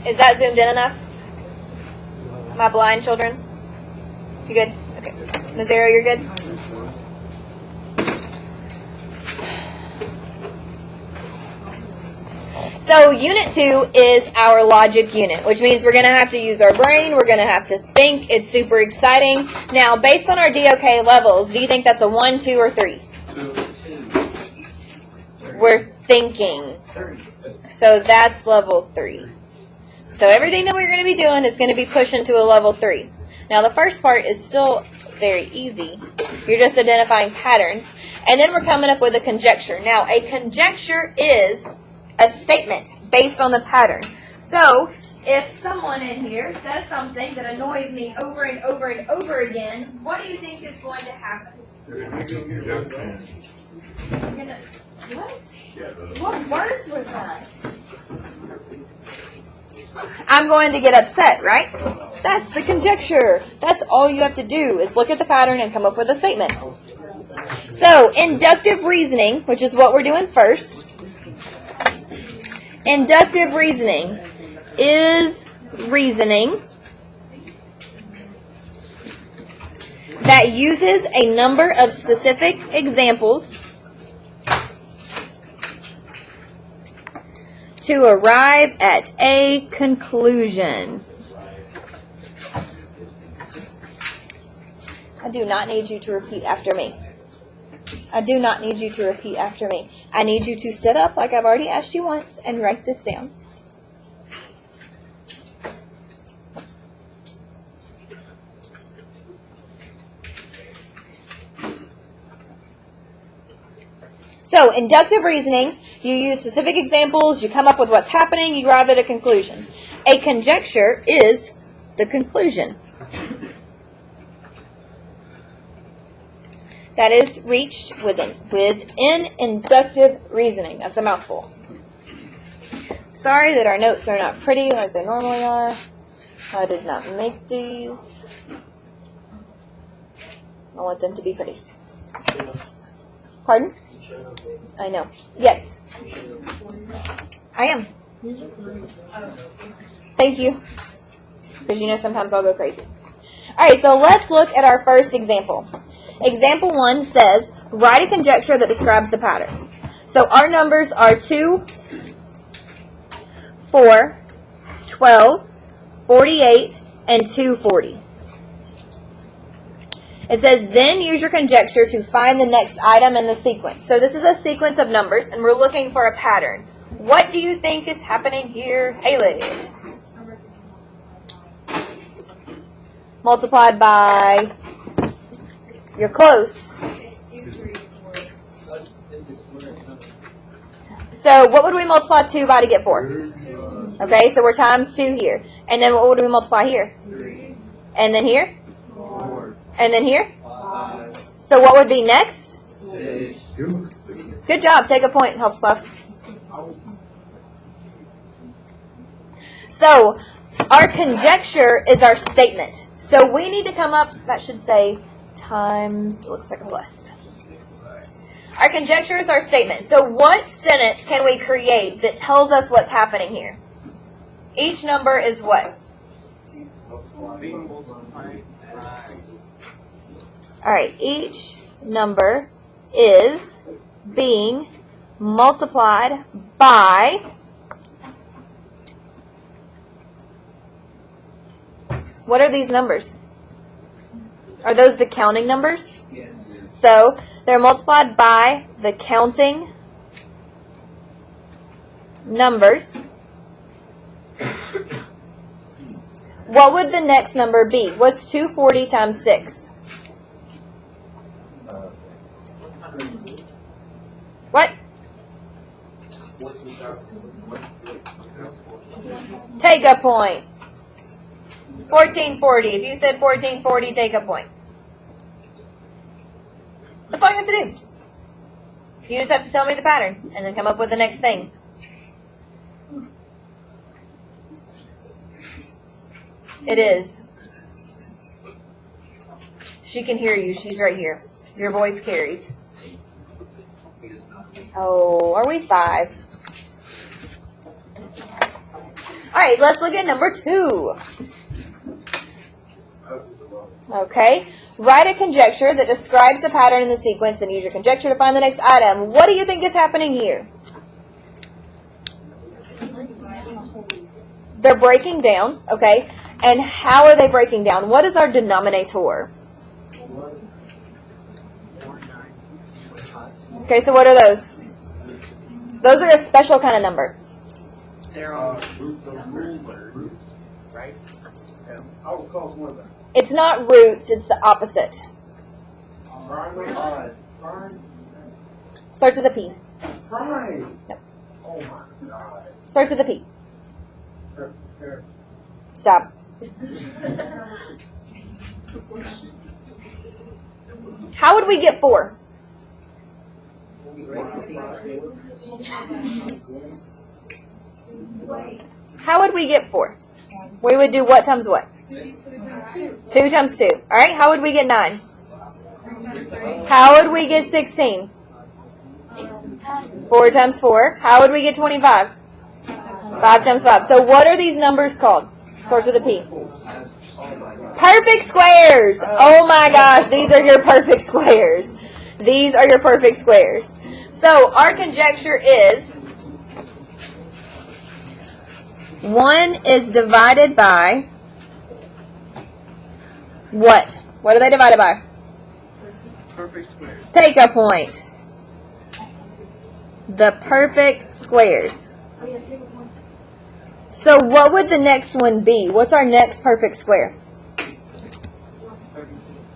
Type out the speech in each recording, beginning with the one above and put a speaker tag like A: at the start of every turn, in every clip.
A: Is that zoomed in enough? Am I blind, children? You good? Okay. Nazero, you're good? So Unit 2 is our logic unit, which means we're going to have to use our brain. We're going to have to think. It's super exciting. Now, based on our DOK levels, do you think that's a 1, 2, or 3? We're thinking. So that's level 3. So everything that we're going to be doing is going to be pushing to a level 3. Now, the first part is still very easy. You're just identifying patterns. And then we're coming up with a conjecture. Now, a conjecture is a statement based on the pattern. So, if someone in here says something that annoys me over and over and over again, what do you think is going to happen? What words was that? I'm going to get upset, right? That's the conjecture. That's all you have to do is look at the pattern and come up with a statement. So, inductive reasoning, which is what we're doing first. Inductive reasoning is reasoning that uses a number of specific examples to arrive at a conclusion. I do not need you to repeat after me. I do not need you to repeat after me. I need you to sit up like I've already asked you once and write this down. So, inductive reasoning, you use specific examples, you come up with what's happening, you arrive at a conclusion. A conjecture is the conclusion that is reached within inductive reasoning. That's a mouthful. Sorry that our notes are not pretty like they normally are. I did not make these. I want them to be pretty. Pardon? I know. Yes. I am. Thank you. Because you know sometimes I'll go crazy. Alright, so let's look at our first example. Example 1 says, write a conjecture that describes the pattern. So our numbers are 2, 4, 12, 48, and 240. It says, then use your conjecture to find the next item in the sequence. So this is a sequence of numbers, and we're looking for a pattern. What do you think is happening here, Haley? Multiplied by... You're close. So what would we multiply 2 by to get 4? Okay, so we're times 2 here. And then what would we multiply here? And then here? And then here? So what would be next? Good job. Take a point, Hufflepuff. So our conjecture is our statement. So we need to come up, that should say times, it looks like a plus. Our conjecture is our statement. So what sentence can we create that tells us what's happening here? Each number is what? Alright, each number is being multiplied by what are these numbers? Are those the counting numbers?
B: Yes.
A: So they're multiplied by the counting numbers. What would the next number be? What's 240 times 6? What? Take a point. 1440. If you said 1440, take a point. That's all you have to do. You just have to tell me the pattern and then come up with the next thing. It is. She can hear you. She's right here. Your voice carries. Oh, are we 5? All right, let's look at number 2. Okay. Write a conjecture that describes the pattern in the sequence, then use your conjecture to find the next item. What do you think is happening here? They're breaking down, okay? And how are they breaking down? What is our denominator? Okay, so what are those? Those are a special kind of number.
B: They're on roots, right? I would call one of them.
A: It's not roots, it's the opposite.
B: Prime.
A: Starts with a P.
B: Prime.
A: Yep.
B: Oh my God.
A: Starts with a P. Stop. How would we get 4? How would we get 4? We would do what times what? 2 times 2. All right, how would we get 9? How would we get 16? 4 times 4. How would we get 25? 5 times 5. So what are these numbers called? Starts with a P. Perfect squares. Oh my gosh, these are your perfect squares. These are your perfect squares. So our conjecture is 1 is divided by what? What are they divided by?
B: Perfect square.
A: Take a point. The perfect squares. So what would the next one be? What's our next perfect square?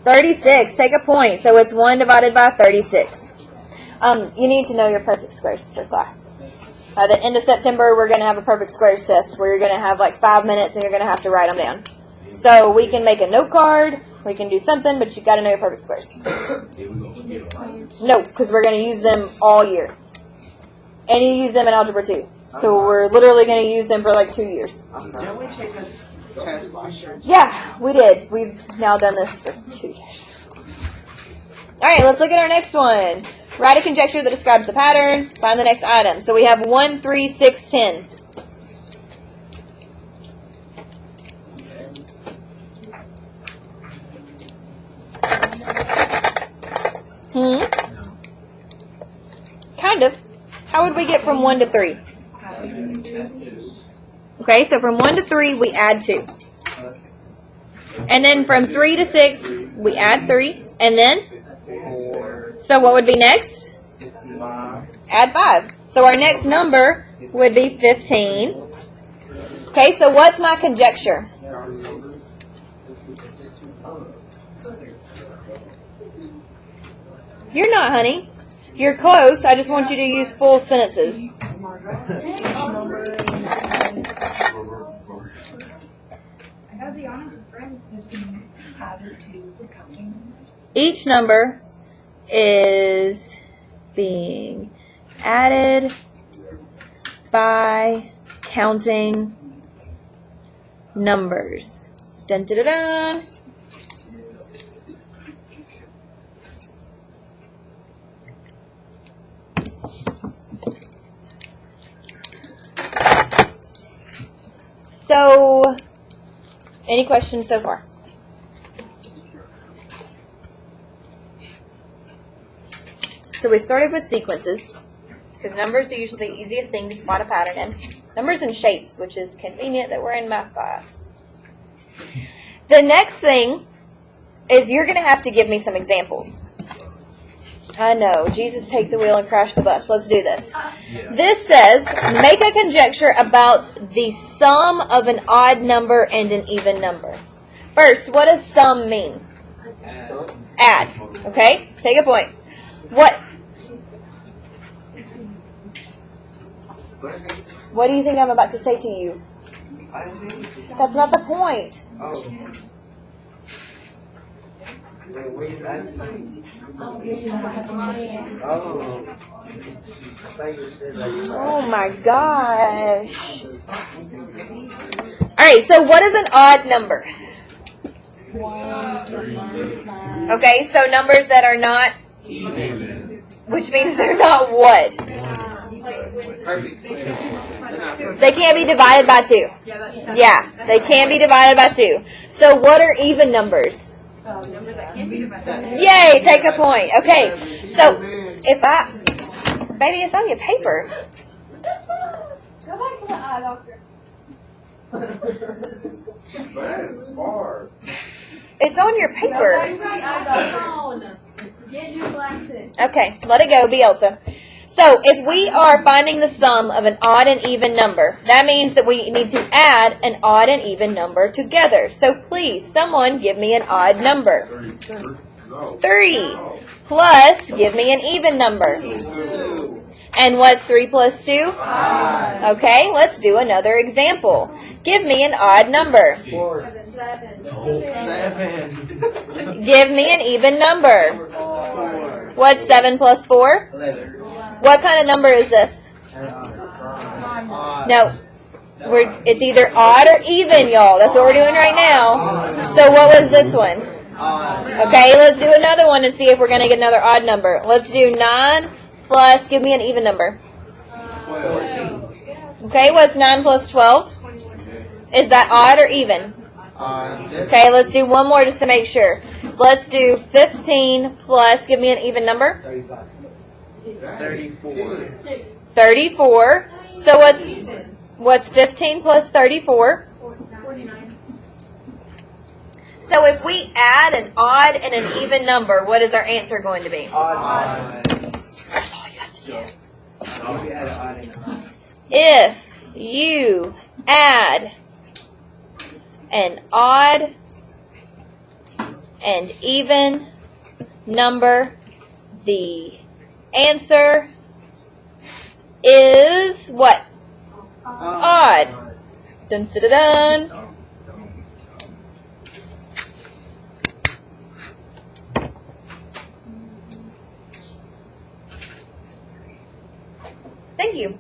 A: 36. Take a point. So it's 1 divided by 36. You need to know your perfect squares for class. At the end of September, we're going to have a perfect squares test where you're going to have like 5 minutes and you're going to have to write them down. So we can make a note card, we can do something, but you've got to know your perfect squares. No, because we're going to use them all year. And you use them in Algebra 2. So we're literally going to use them for like 2 years.
B: Didn't we take a test last year?
A: Yeah, we did. We've now done this for 2 years. All right, let's look at our next one. Write a conjecture that describes the pattern. Find the next item. So we have 1, 3, 6, 10. Kind of. How would we get from 1 to 3? Okay, so from 1 to 3, we add 2. And then from 3 to 6, we add 3. And then? So what would be next? Add 5. So our next number would be 15. Okay, so what's my conjecture? You're not, honey. You're close. I just want you to use full sentences.
C: I gotta be honest, friends has been added to the counting numbers.
A: Each number is being added by counting numbers. Dun, dun, dun, dun. So, any questions so far? So we started with sequences, because numbers are usually the easiest thing to spot a pattern in. Numbers and shapes, which is convenient that we're in math class. The next thing is you're going to have to give me some examples. I know, Jesus take the wheel and crash the bus. Let's do this. This says, make a conjecture about the sum of an odd number and an even number. First, what does sum mean? Add. Okay, take a point. What do you think I'm about to say to you? That's not the point. Oh my gosh. Alright, so what is an odd number? Okay, so numbers that are not even. Which means they're not what?
B: Perfect.
A: They can't be divided by 2. Yeah, they can't be divided by 2. So what are even numbers?
C: Numbers that can't be divided.
A: Yay, take a point. Okay, so if I, baby, it's on your paper.
C: Go back to the eye doctor.
B: That's far.
A: It's on your
C: Go
A: paper.
C: back to the eye doctor. Get new glasses.
A: Okay, let it go, Bielsa. So if we are finding the sum of an odd and even number, that means that we need to add an odd and even number together. So please, someone give me an odd number. 3 plus, give me an even number. And what's 3 plus 2? Okay, let's do another example. Give me an odd number.
B: 7.
A: Give me an even number. What's 7 plus 4?
B: 11.
A: What kind of number is this? No. It's either odd or even, y'all. That's what we're doing right now. So what was this one? Okay, let's do another one and see if we're going to get another odd number. Let's do 9 plus, give me an even number.
B: 14.
A: Okay, what's 9 plus 12? Is that odd or even? Okay, let's do one more just to make sure. Let's do 15 plus, give me an even number.
B: 34.
A: 34. So what's 15 plus 34?
C: 49.
A: So if we add an odd and an even number, what is our answer going to be?
B: Odd.
A: That's all you have to do.
B: We had an odd and an odd.
A: If you add an odd and even number, the answer is what? Odd. Dun, dun, dun, dun. Thank you.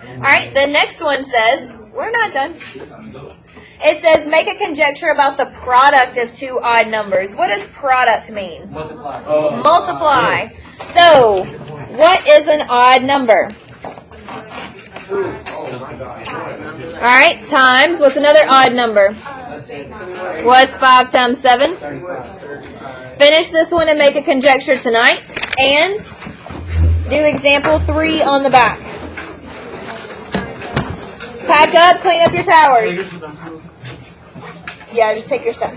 A: All right, the next one says, we're not done. It says, make a conjecture about the product of 2 odd numbers. What does product mean?
B: Multiply.
A: Multiply. So, what is an odd number? All right, times. What's another odd number? What's 5 times 7?
B: 35.
A: Finish this one and make a conjecture tonight. And do example 3 on the back. Pack up, clean up your towers. Yeah, just take your stuff.